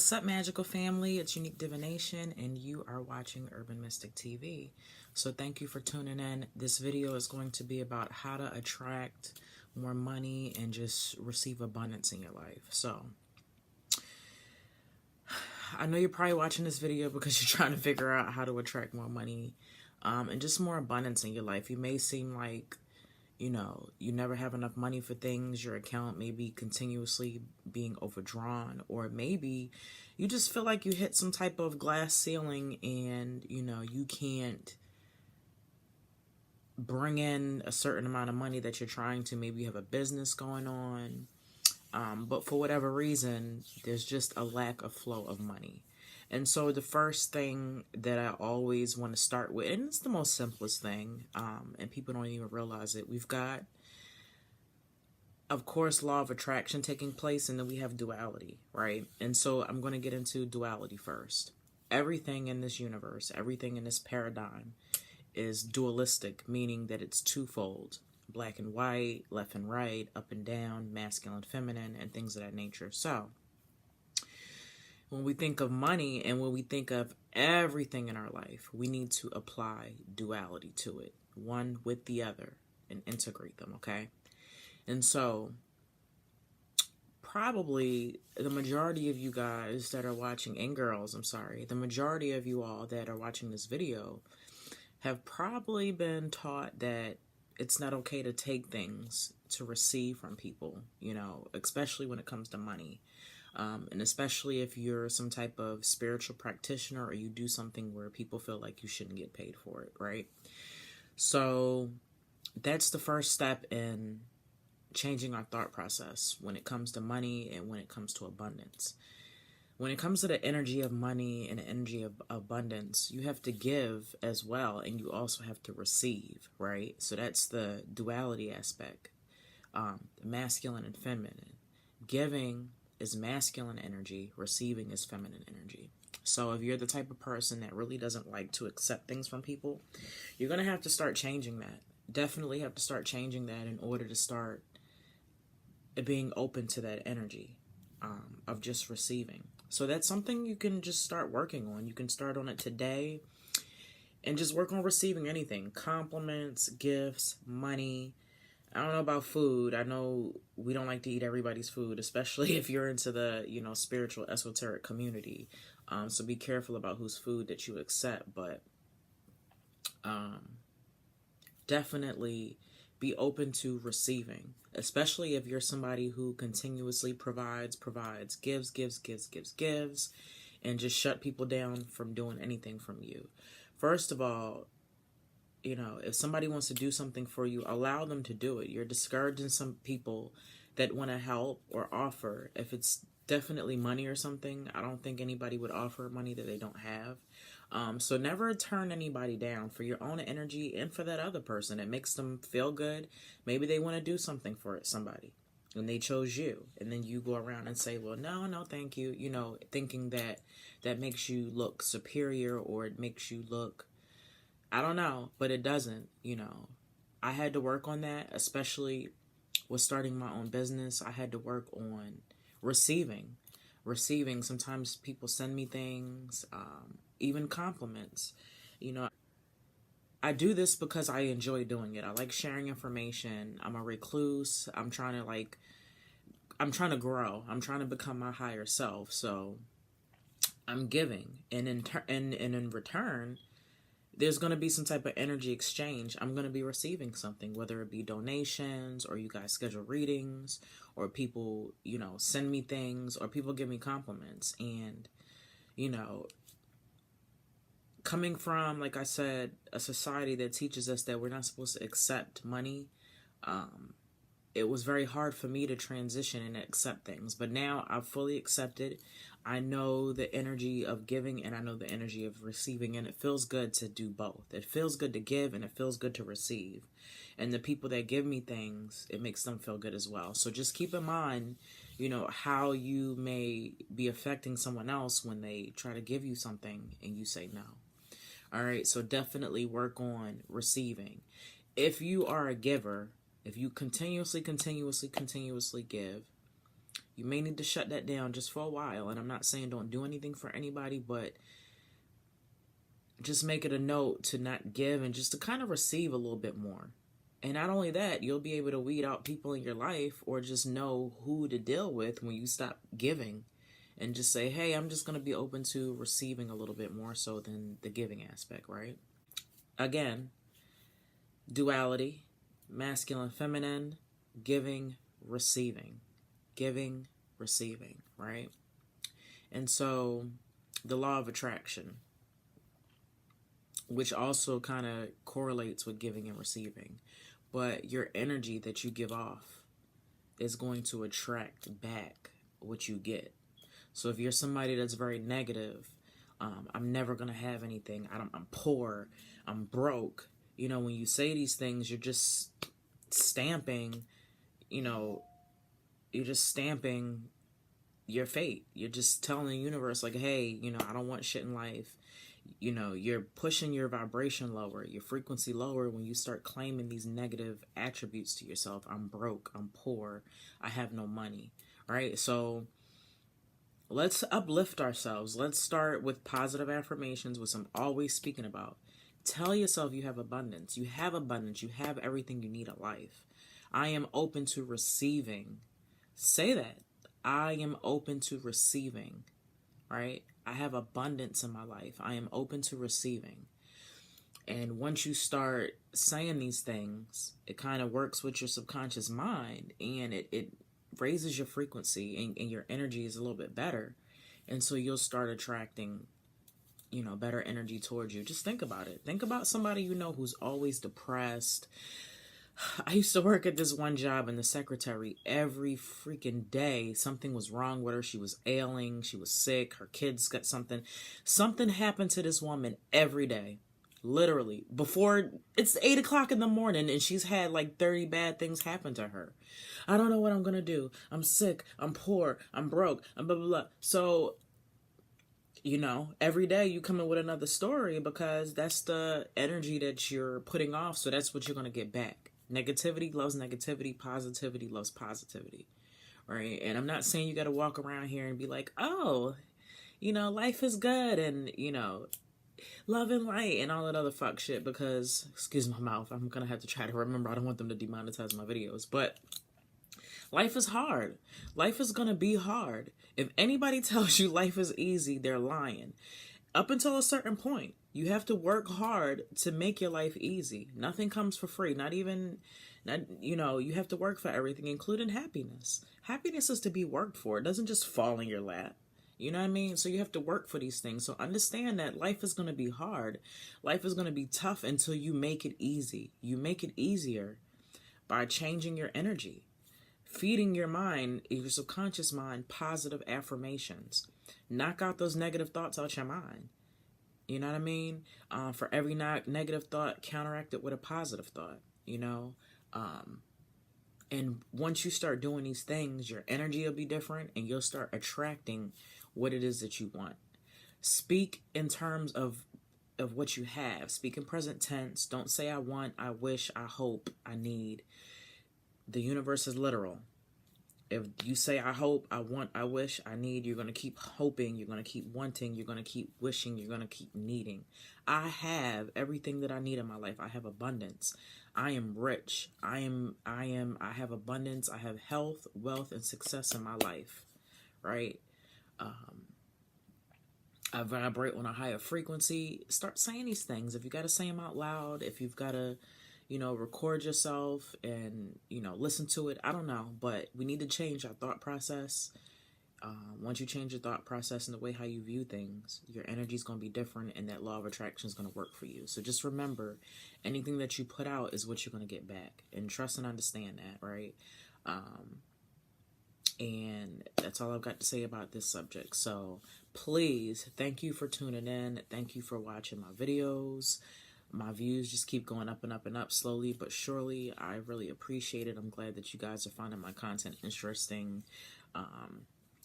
What's up, magical family? It's Unique Divination, and you are watching Urban Mystic TV. So thank you for tuning in. This video is going to be about how to attract more money and just receive abundance in your life. So I know you're probably watching this video because you're trying to figure out how to attract more money and just more abundance in your life. You may seem like you never have enough money for things. Your account may be continuously being overdrawn, or maybe you just feel like you hit some type of glass ceiling and, you can't bring in a certain amount of money that you're trying to. Maybe you have a business going on, but for whatever reason, there's just a lack of flow of money. And so the first thing that I always want to start with, and it's the most simplest thing, and people don't even realize it, we've got, of course, law of attraction taking place, and then we have duality, right? And so I'm going to get into duality first. Everything in this universe, everything in this paradigm is dualistic, meaning that it's twofold: black and white, left and right, up and down, masculine, feminine, and things of that nature. So when we think of money and when we think of everything in our life, we need to apply duality to it, one with the other, and integrate them, okay? And so probably the majority of you guys that are watching, and girls, I'm sorry, the majority of you all that are watching this video have probably been taught that it's not okay to take things to receive from people, especially when it comes to money. And especially if you're some type of spiritual practitioner or you do something where people feel like you shouldn't get paid for it, right? So that's the first step in changing our thought process when it comes to money and when it comes to abundance. When it comes to the energy of money and the energy of abundance, you have to give as well, and you also have to receive, right? So that's the duality aspect, masculine and feminine. Giving is masculine energy, receiving is feminine energy. So if you're the type of person that really doesn't like to accept things from people, you're going to have to start changing that. Definitely have to start changing that in order to start being open to that energy of just receiving. So that's something you can just start working on. You can start on it today and just work on receiving anything: compliments, gifts, money. I don't know about food. I know we don't like to eat everybody's food, especially if you're into the, spiritual esoteric community. So be careful about whose food that you accept, but definitely be open to receiving, especially if you're somebody who continuously provides, gives, and just shut people down from doing anything from you. First of all, if somebody wants to do something for you, allow them to do it. You're discouraging some people that want to help or offer. If it's definitely money or something, I don't think anybody would offer money that they don't have. So never turn anybody down for your own energy and for that other person. It makes them feel good. Maybe they want to do something for somebody and they chose you. And then you go around and say, well, no, thank you. Thinking that makes you look superior, or it makes you look, I don't know, but it doesn't. I had to work on that, especially with starting my own business. I had to work on receiving. Sometimes people send me things, even compliments. I do this because I enjoy doing it. I like sharing information. I'm a recluse. I'm trying to grow. I'm trying to become my higher self. So I'm giving, and in return, there's going to be some type of energy exchange. I'm going to be receiving something, whether it be donations, or you guys schedule readings, or people, send me things, or people give me compliments. And, coming from, like I said, a society that teaches us that we're not supposed to accept money, it was very hard for me to transition and accept things. But now I've fully accepted. I know the energy of giving and I know the energy of receiving, and it feels good to do both. It feels good to give and it feels good to receive. And the people that give me things, it makes them feel good as well. So just keep in mind, how you may be affecting someone else when they try to give you something and you say no. All right, so definitely work on receiving. If you are a giver, if you continuously give, You may need to shut that down just for a while. And I'm not saying don't do anything for anybody, but just make it a note to not give and just to kind of receive a little bit more. And not only that, you'll be able to weed out people in your life or just know who to deal with when you stop giving and just say, hey, I'm just going to be open to receiving a little bit more so than the giving aspect, right? Again, duality, masculine, feminine, giving, receiving, right? And so the law of attraction, which also kind of correlates with giving and receiving. But your energy that you give off is going to attract back what you get. So if you're somebody that's very negative, I'm never going to have anything. I'm poor. I'm broke. You know, when you say these things, you're just stamping, you're just stamping your fate. You're just telling the universe, like, hey, I don't want shit in life. You're pushing your vibration lower, your frequency lower when you start claiming these negative attributes to yourself. I'm broke, I'm poor, I have no money, right? So let's uplift ourselves. Let's start with positive affirmations, which I'm always speaking about. Tell yourself you have abundance. You have abundance. You have everything you need in life. I am open to receiving. Say that. I am open to receiving, right? I have abundance in my life. I am open to receiving. And once you start saying these things, it kind of works with your subconscious mind and it raises your frequency and your energy is a little bit better. And so you'll start attracting, better energy towards you. Just think about it. Think about somebody who's always depressed. I used to work at this one job, and the secretary, every freaking day, something was wrong with her. She was ailing. She was sick. Her kids got something. Something happened to this woman every day. Literally. Before, it's 8 o'clock in the morning, and she's had like 30 bad things happen to her. I don't know what I'm going to do. I'm sick. I'm poor. I'm broke. I'm blah, blah, blah. So, every day you come in with another story because that's the energy that you're putting off. So that's what you're going to get back. Negativity loves negativity. Positivity loves positivity. Right? And I'm not saying you got to walk around here and be like, oh, life is good and, love and light and all that other fuck shit because, excuse my mouth, I'm going to have to try to remember. I don't want them to demonetize my videos. But life is hard. Life is going to be hard. If anybody tells you life is easy, they're lying. Up until a certain point, you have to work hard to make your life easy. Nothing comes for free. You have to work for everything, including happiness. Happiness is to be worked for. It doesn't just fall in your lap. You know what I mean? So you have to work for these things. So understand that life is going to be hard. Life is going to be tough until you make it easy. You make it easier by changing your energy, feeding your mind, your subconscious mind, positive affirmations. Knock out those negative thoughts out your mind. You know what I mean? For every negative thought, counteract it with a positive thought, and once you start doing these things, your energy will be different and you'll start attracting what it is that you want. Speak in terms of what you have. Speak in present tense. Don't say I want, I wish, I hope, I need. The universe is literal. If you say I hope, I want, I wish, I need, you're going to keep hoping, you're going to keep wanting, you're going to keep wishing, you're going to keep needing. I have everything that I need in my life. I have abundance. I am rich. I have abundance. I have health, wealth, and success in my life, right? I vibrate on a higher frequency. Start saying these things. If you got to say them out loud, if you've got to, record yourself and, listen to it. I don't know, but we need to change our thought process. Once you change your thought process and the way how you view things, your energy is going to be different and that law of attraction is going to work for you. So just remember, anything that you put out is what you're going to get back, and trust and understand that, right? And that's all I've got to say about this subject. So please, thank you for tuning in. Thank you for watching my videos. My views just keep going up and up and up slowly but surely. I really appreciate it. I'm glad that you guys are finding my content interesting.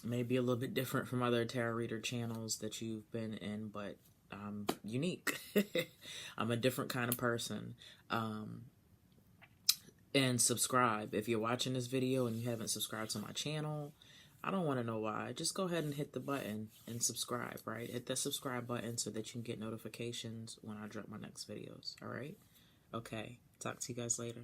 Maybe a little bit different from other tarot reader channels that you've been in, but I'm unique. I'm a different kind of person. And subscribe. If you're watching this video and you haven't subscribed to my channel, I don't want to know why. Just go ahead and hit the button and subscribe, right? Hit the subscribe button so that you can get notifications when I drop my next videos, all right? Okay, talk to you guys later.